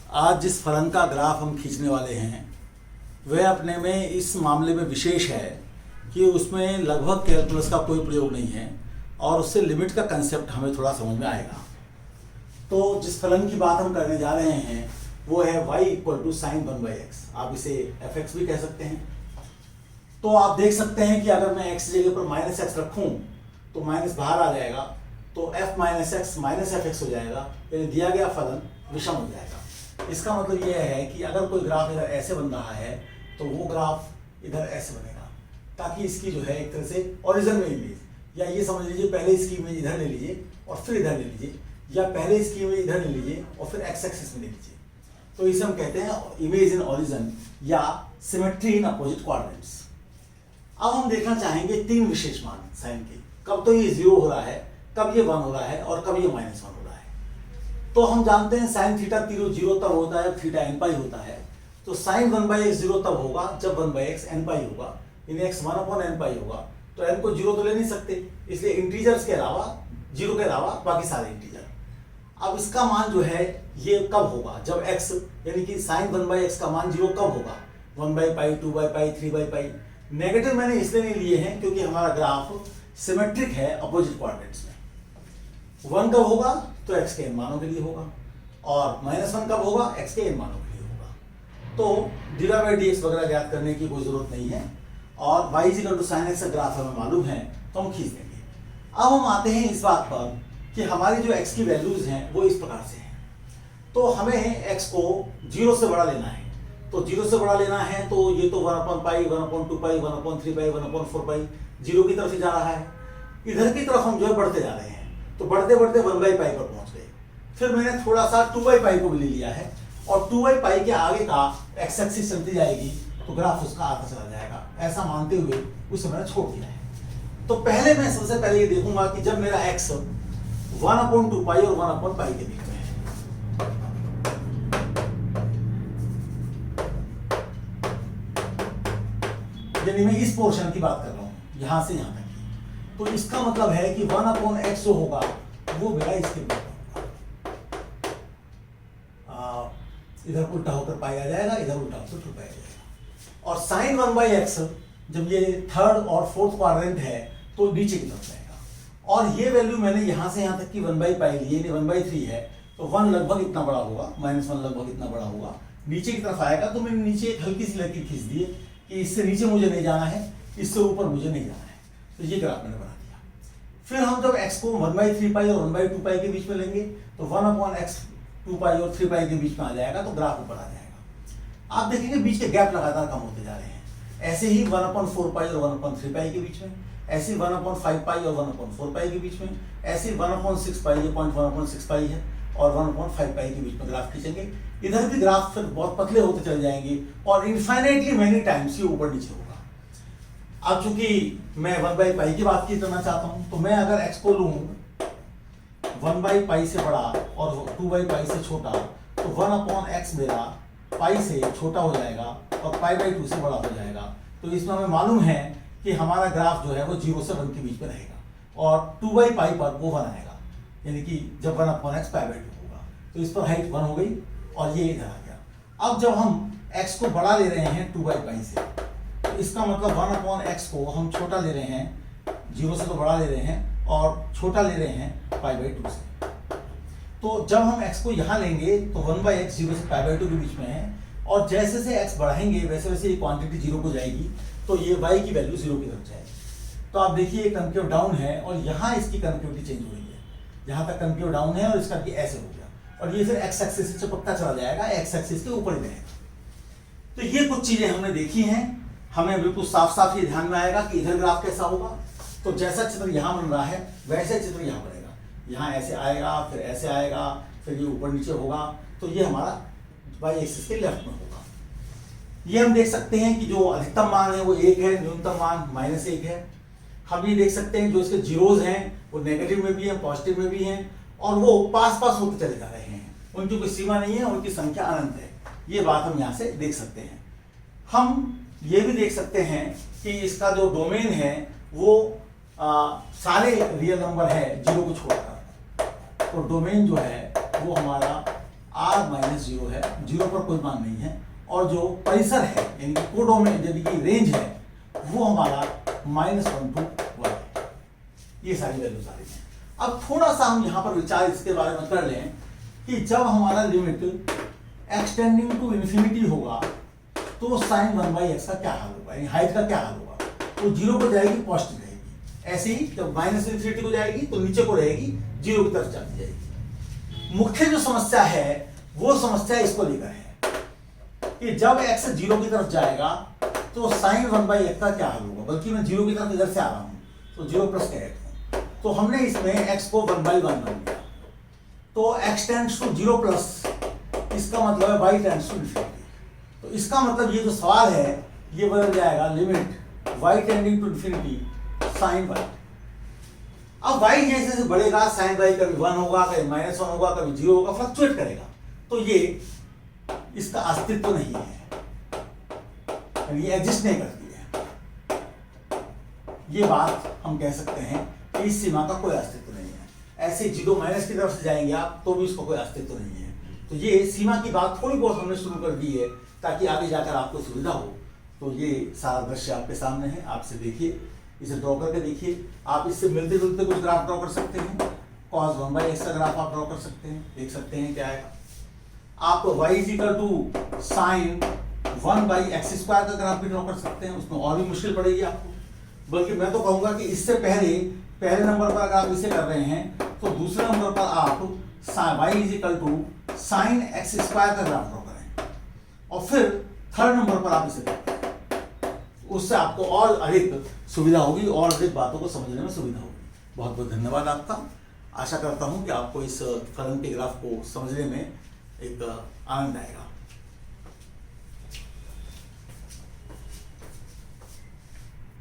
आज जिस फलन का ग्राफ हम खींचने वाले हैं वह अपने में इस मामले में विशेष है कि उसमें लगभग कैलकुलस का कोई प्रयोग नहीं है और उससे लिमिट का कंसेप्ट हमें थोड़ा समझ में आएगा। तो जिस फलन की बात हम करने जा रहे हैं वो है y = sin 1/x। आप इसे fx भी कह सकते हैं। तो आप देख सकते हैं कि अगर मैं x जगह पर -x रखूं तो माइनस बाहर आ जाएगा, तो f - x - fx हो जाएगा, यानी दिया गया फलन विषम हो जाएगा। इसका मतलब यह है कि अगर कोई ग्राफ इधर ऐसे बन रहा है तो वो ग्राफ इधर ऐसे बनेगा, ताकि इसकी जो है एक तरह से ओरिजिन में इमेज, या ये समझ लीजिए पहले इसकी इमेज इधर ले लीजिए और फिर इधर ले लीजिए, या पहले इसकी इमेज इधर ले लीजिए और फिर एक्स एक्सिस में ले लीजिए। तो इसे हम कहते हैं इमेज इन ओरिजिन या सिमेट्री इन अपोजिट क्वाड्रेंट्स। अब हम देखना चाहेंगे तीन विशेष मान साइन के, कब तो ये 0 हो रहा है, कब ये 1 हो रहा है और कब ये -1 हो रहा है। तो हम जानते हैं साइन थीटा 0 तब होता है थीटा n π होता है। तो साइन 1/x 0 तब होगा जब 1/x n π होगा, यानी x 1/n π होगा। तो n को 0 तो ले नहीं सकते, इसलिए इंटीजर्स के अलावा 0 के अलावा बाकी सारे इंटीजर। अब इसका मान जो है ये कब होगा, जब x यानी कि साइन 1/x का मान 0 कब होगा, 1/π 2/π 3/π। नेगेटिव मैंने इसलिए नहीं लिए हैं क्योंकि हमारा ग्राफ सिमेट्रिक है अपोजिट क्वाड्रेंट्स में। 1 कब होगा तो x के n मानों के लिए होगा, और -1 कब होगा x के n मानों के लिए होगा। तो dydx वगैरह ज्ञात करने की कोई जरूरत नहीं है, और y = sin x का ग्राफ हमें मालूम है तो हम खींच देंगे। अब हम आते हैं इस बात पर कि हमारी जो x की वैल्यूज हैं वो इस प्रकार से हैं। तो हमें x को 0 से बड़ा लेना है, तो 0 से बड़ा लेना है तो ये तो 1/π 1/2π 1/3π 1/4π 0 की तरफ ही जा रहा है। इधर की तरफ हम जो है बढ़ते जा रहे हैं, तो बढ़ते बढ़ते 1/π पर पहुंच गए। फिर मैंने थोड़ा सा 2/π को भी ले लिया है, और 2/π के आगे का x एक्सिस चलती जाएगी तो ग्राफ उसका आधा चला जाएगा, ऐसा मानते हुए उसे मैंने छोड़ दिया है। तो पहले मैं सबसे पहले ये देखूंगा कि जब मेरा x 1/2π और 1/π के बीच में है, यानी मैं इस पोर्शन की बात कर रहा हूं यहां से यहां तक की, तो इसका मतलब है कि 1/x जो होगा वो मेरा इसके बीच में होगा। इधर उल्टा होकर पाई आ जाएगा, इधर उल्टा होकर 2π आ जाएगा। और साइन 1/x जब ये थर्ड और फोर्थ क्वाड्रेंट है तो नीचे की तरफ जाएगा, और ये वैल्यू मैंने यहां से यहां तक की 1/π ली, यानी 1/3 है, तो 1 लगभग इतना बड़ा होगा, -1 लगभग इतना बड़ा होगा, नीचे की तरफ आएगा। तो मैंने नीचे एक हल्की सी लकीर खींच दी कि इससे नीचे मुझे नहीं जाना है, इससे ऊपर मुझे नहीं जाना है, तो ये ग्राफ मैंने बना दिया। फिर हम जब x को 1/3π और 1/2π के बीच में लेंगे तो 1/x 2π और 3π के बीच में आ जाएगा, तो ग्राफ ऊपर आ जाएगा। आप देखेंगे बीच के गैप लगातार कम होते जा रहे हैं। ऐसे ही 1/4π और 1/3π के बीच में, ऐसे 1/5π और 1/4π के बीच में, ऐसे 1/6π ये पॉइंट 1/6π है और 1/5π के बीच में ग्राफ खींचेंगे। इधर भी ग्राफ फिर बहुत पतले होते चले जाएंगे और इनफाइनाइटली मेनी टाइम्स ये ऊपर नीचे होगा। अब चूंकि मैं 1/π की बात करना चाहता हूं, तो मैं अगर x को लूं 1/π से बड़ा और 2/π से छोटा, तो 1/x मेरा π से छोटा हो जाएगा और π/2 से बड़ा हो जाएगा। तो इसमें हमें मालूम है कि हमारा ग्राफ जो है वो 0 से 1 के बीच में रहेगा, और 2/π पर वो 1 आएगा, यानी कि जब 1/x π/2 होगा। तो इस पर हाइट 1 हो गई और ये इधर आ गया। अब जब हम x को बड़ा ले रहे हैं 2/π से, तो इसका मतलब 1/x को हम छोटा ले रहे हैं, 0 से तो बड़ा ले रहे हैं और छोटा ले रहे हैं π/2 से। तो जब हम x को यहाँ लेंगे तो 1/x 0 से π/2 के बीच में है, और जैसे जैसे x बढ़ाएंगे वैसे वैसे ये क्वांटिटी 0 को जाएगी, तो ये y की वैल्यू 0 की तरफ जाएगी। तो आप देखिए ये कनकेव डाउन है और यहाँ इसकी कनकेविटी चेंज हो रही है, यहाँ तक कनकेव डाउन है और इसका कि ऐसे हो गया, और ये फिर x एक्सिस से चिपकता चला जाएगा, x एक्सिस के ऊपर ही रहेगा। तो ये कुछ चीजें हमने देखी हैं, हमें बिल्कुल साफ साफ ये ध्यान में आएगा कि इधर ग्राफ कैसा होगा। तो जैसा चित्र यहाँ बन रहा है वैसे चित्र यहाँ बनेगा, यहाँ ऐसे आएगा, फिर ऐसे आएगा, फिर ये ऊपर नीचे होगा, तो ये हमारा y एक्सिस के लेफ्ट में होगा। ये हम देख सकते हैं कि जो अधिकतम मान है वो 1 है, न्यूनतम मान -1 है। हम ये देख सकते हैं जो इसके जीरोज हैं वो नेगेटिव में भी हैं, पॉजिटिव में भी हैं, और वो पास पास होते चले जा रहे हैं, उनकी कोई सीमा नहीं है, उनकी संख्या अनंत है। ये बात हम यहाँ से देख सकते हैं। हम ये भी देख सकते हैं कि इसका जो डोमेन है वो सारे रियल नंबर है 0 को छोड़कर, तो डोमेन जो है वो हमारा r माइनस 0 है, 0 पर कोई मान नहीं है, और जो परिसर है यानी कि कोडोमेन यानी कि रेंज है वो हमारा -1 to 1, ये सारी वैल्यूज आ रही हैं। अब थोड़ा सा हम यहाँ पर विचार इसके बारे में कर लें कि जब हमारा लिमिट एक्सटेंडिंग टू इन्फिनिटी होगा तो साइन 1/x का क्या हाल होगा, यानी हाइट का क्या हाल होगा, तो 0 को जाएगी पॉजिटिव रहेगी, ऐसे ही जब -∞ को जाएगी तो नीचे को रहेगी, 0 की तरफ चली जाएगी। मुख्य जो समस्या है वो समस्या इसको लेकर है कि जब x 0 की तरफ जाएगा तो साइन 1/x का क्या हाल होगा, बल्कि मैं 0 की तरफ इधर से आ रहा हूँ तो 0 प्लस कह देता हूँ, तो हमने इसमें x को 1/1 मान लिया, तो x टेंड्स टू 0 प्लस, इसका मतलब है y टेंड्स टू इन्फिनिटी। तो इसका मतलब ये जो सवाल है ये बदल जाएगा limit y tending to infinity sine y। अब y जैसे जैसे बढ़ेगा साइन y कभी 1 होगा, कभी -1 होगा, कभी 0 होगा, फ्लक्चुएट करेगा, तो ये इसका अस्तित्व नहीं है, ये एग्जिस्ट नहीं करती है। ये बात हम कह सकते हैं कि इस सीमा का कोई अस्तित्व नहीं है। ऐसे 0 माइनस की तरफ से जाएंगे आप तो भी इसको कोई अस्तित्व नहीं है। तो ये सीमा की बात थोड़ी बहुत हमने शुरू कर दी है ताकि आगे जाकर आपको सुविधा हो। तो ये सारा दृश्य आपके सामने है, आप इसे देखिए, इसे ड्रॉ करके देखिए। आप इससे मिलते जुलते कुछ ग्राफ ड्रॉ कर सकते हैं, cos 1/x का ग्राफ आप ड्रॉ कर सकते हैं, देख सकते हैं क्या आएगा। आप y = साइन 1/x² का ग्राफ भी ड्रॉ कर सकते हैं, उसमें और भी मुश्किल पड़ेगी आपको, बल्कि मैं तो कहूंगा कि इससे पहले नंबर पर अगर आप इसे कर रहे हैं तो दूसरे नंबर पर आप y = साइन x² का ग्राफ ड्रॉ करें, और फिर थर्ड नंबर पर आप इसे करें, उससे आपको और अधिक सुविधा होगी और अधिक बातों को समझने में सुविधा होगी। बहुत बहुत धन्यवाद आपका। आशा करता हूं कि आपको इस फलन के ग्राफ को समझने में एक आनंद आएगा।